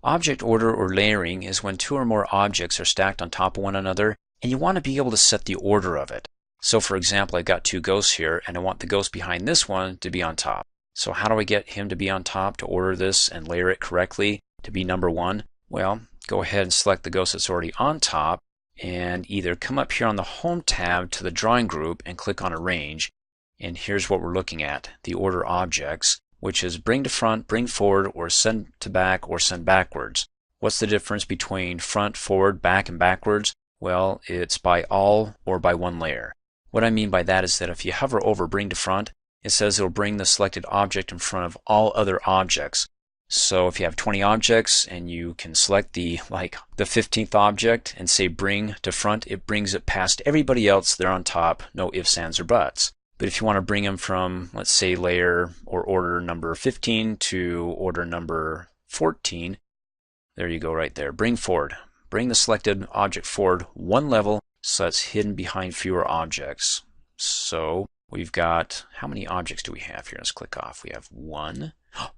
Object order or layering is when two or more objects are stacked on top of one another, and you want to be able to set the order of it. So for example, I've got two ghosts here, and I want the ghost behind this one to be on top. So how do I get him to be on top to order this and layer it correctly to be number one? Well, go ahead and select the ghost that's already on top, and either come up here on the Home tab to the drawing group and click on Arrange. And here's what we're looking at, the order objects, which is bring to front, bring forward, or send to back, or send backwards. What's the difference between front, forward, back, and backwards? Well, it's by all or by one layer. What I mean by that is that if you hover over bring to front, it says it'll bring the selected object in front of all other objects. So if you have 20 objects and you can select the 15th object and say bring to front, it brings it past everybody else. They're on top, no ifs, ands, or buts. But if you want to bring them from, let's say, layer or order number 15 to order number 14, there you go right there. Bring forward. Bring the selected object forward one level so it's hidden behind fewer objects. So we've got, how many objects do we have here? Let's click off. We have 1.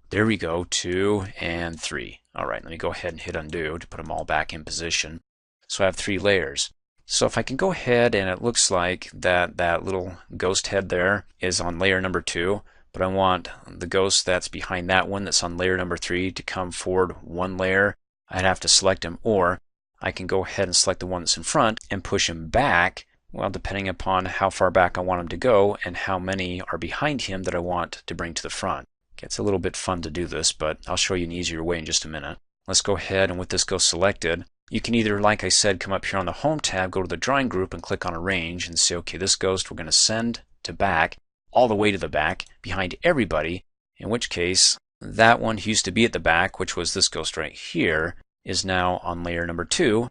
There we go, 2 and 3. All right, let me go ahead and hit undo to put them all back in position. So I have 3 layers. So if I can go ahead, and it looks like that little ghost head there is on layer number 2, but I want the ghost that's behind that one that's on layer number 3 to come forward one layer, I'd have to select him, or I can go ahead and select the one that's in front and push him back, well, depending upon how far back I want him to go and how many are behind him that I want to bring to the front. It's a little bit fun to do this, but I'll show you an easier way in just a minute. Let's go ahead, and with this ghost selected, you can either, like I said, come up here on the Home tab, go to the drawing group, and click on Arrange and say, okay, this ghost we're going to send to back, all the way to the back, behind everybody, in which case that one who used to be at the back, which was this ghost right here, is now on layer number 2,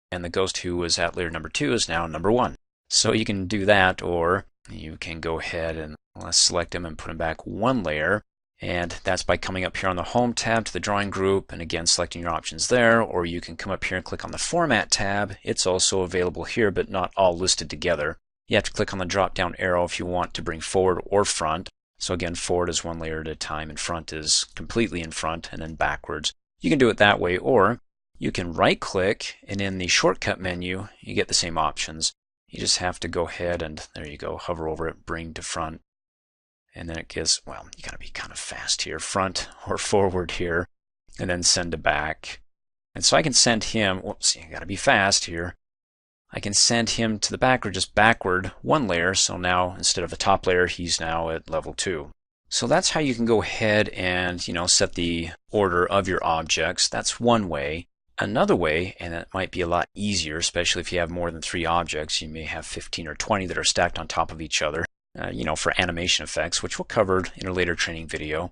and the ghost who was at layer number 2 is now number 1. So you can do that, or you can go ahead and let's select him and put him back one layer. And that's by coming up here on the Home tab to the drawing group and again selecting your options there, or you can come up here and click on the Format tab. It's also available here but not all listed together. You have to click on the drop down arrow if you want to bring forward or front. So again, forward is one layer at a time and front is completely in front, and then backwards. You can do it that way, or you can right click and in the shortcut menu you get the same options. You just have to go ahead and there you go, hover over it, bring to front. And then it gives, well, you got to be kind of fast here, front or forward here, and then send to back. And so I can send him, whoops, you got to be fast here. I can send him to the back or just backward one layer. So now instead of the top layer, he's now at level 2. So that's how you can go ahead and, set the order of your objects. That's one way. Another way, and it might be a lot easier, especially if you have more than 3 objects, you may have 15 or 20 that are stacked on top of each other. For animation effects, which we'll cover in a later training video.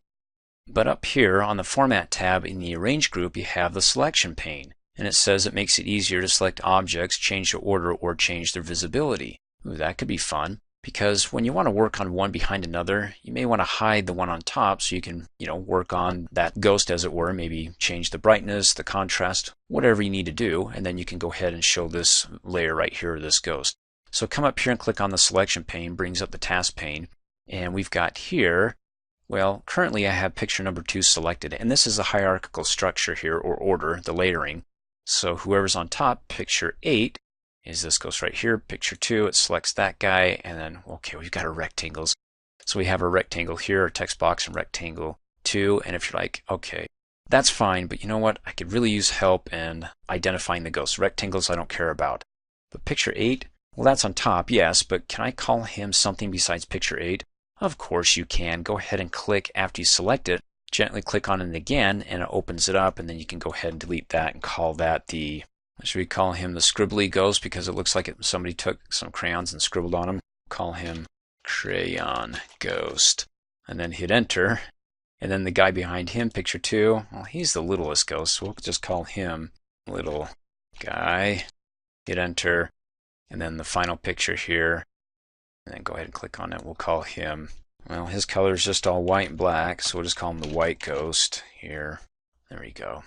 But up here on the Format tab in the Arrange group, you have the Selection Pane. And it says it makes it easier to select objects, change their order, or change their visibility. Ooh, that could be fun, because when you want to work on one behind another, you may want to hide the one on top so you can, work on that ghost, as it were, maybe change the brightness, the contrast, whatever you need to do, and then you can go ahead and show this layer right here, this ghost. So come up here and click on the Selection Pane, brings up the Task pane, and we've got here, well, currently I have picture number 2 selected, and this is a hierarchical structure here, or order, the layering. So whoever's on top, picture 8, is this ghost right here, picture 2, it selects that guy, and then, okay, we've got our rectangles. So we have a rectangle here, a text box, and rectangle 2, and if you're like, okay, that's fine, but you know what, I could really use help in identifying the ghosts. Rectangles I don't care about. But picture 8, well, that's on top, yes, but can I call him something besides picture 8? Of course you can. Go ahead and click after you select it. Gently click on it again, and it opens it up, and then you can go ahead and delete that and call that the, should we call him the Scribbly Ghost, because it looks like somebody took some crayons and scribbled on him. Call him Crayon Ghost. And then hit Enter. And then the guy behind him, picture 2, well, he's the littlest ghost, so we'll just call him Little Guy. Hit Enter. And then the final picture here, and then go ahead and click on it. We'll call him, well, his color is just all white and black, so we'll just call him the White Ghost here. There we go.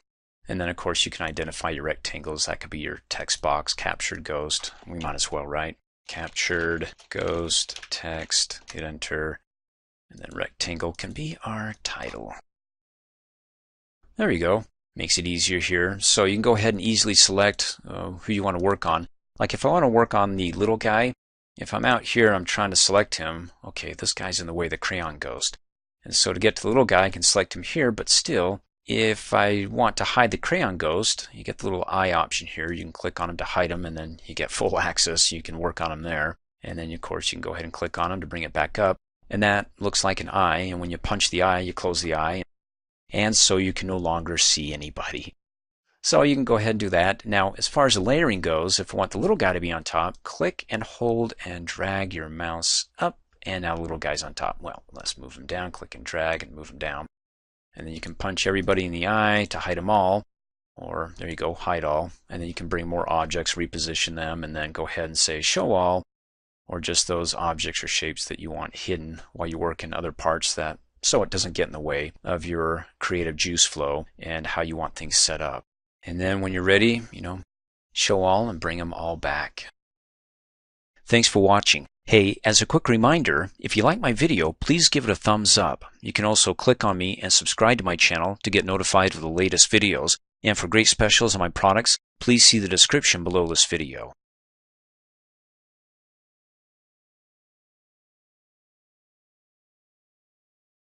And then, of course, you can identify your rectangles. That could be your text box, captured ghost. We might as well, right? Captured ghost, text, hit Enter, and then rectangle can be our title. There you go. Makes it easier here. So you can go ahead and easily select who you want to work on. Like if I want to work on the little guy, if I'm out here, I'm trying to select him. Okay, this guy's in the way of the crayon ghost. And so to get to the little guy, I can select him here, but still, if I want to hide the crayon ghost, you get the little eye option here. You can click on him to hide him, and then you get full access. You can work on him there. And then, of course, you can go ahead and click on him to bring it back up. And that looks like an eye. And when you punch the eye, you close the eye. And so you can no longer see anybody. So you can go ahead and do that. Now, as far as the layering goes, if I want the little guy to be on top, click and hold and drag your mouse up. And now the little guy's on top. Well, let's move him down. Click and drag and move him down. And then you can punch everybody in the eye to hide them all. Or there you go, hide all. And then you can bring more objects, reposition them, and then go ahead and say show all. Or just those objects or shapes that you want hidden while you work in other parts, that so it doesn't get in the way of your creative juice flow and how you want things set up. And then when you're ready, show all and bring them all back. Thanks for watching. Hey, as a quick reminder, if you like my video, please give it a thumbs up. You can also click on me and subscribe to my channel to get notified of the latest videos. And for great specials on my products, please see the description below this video.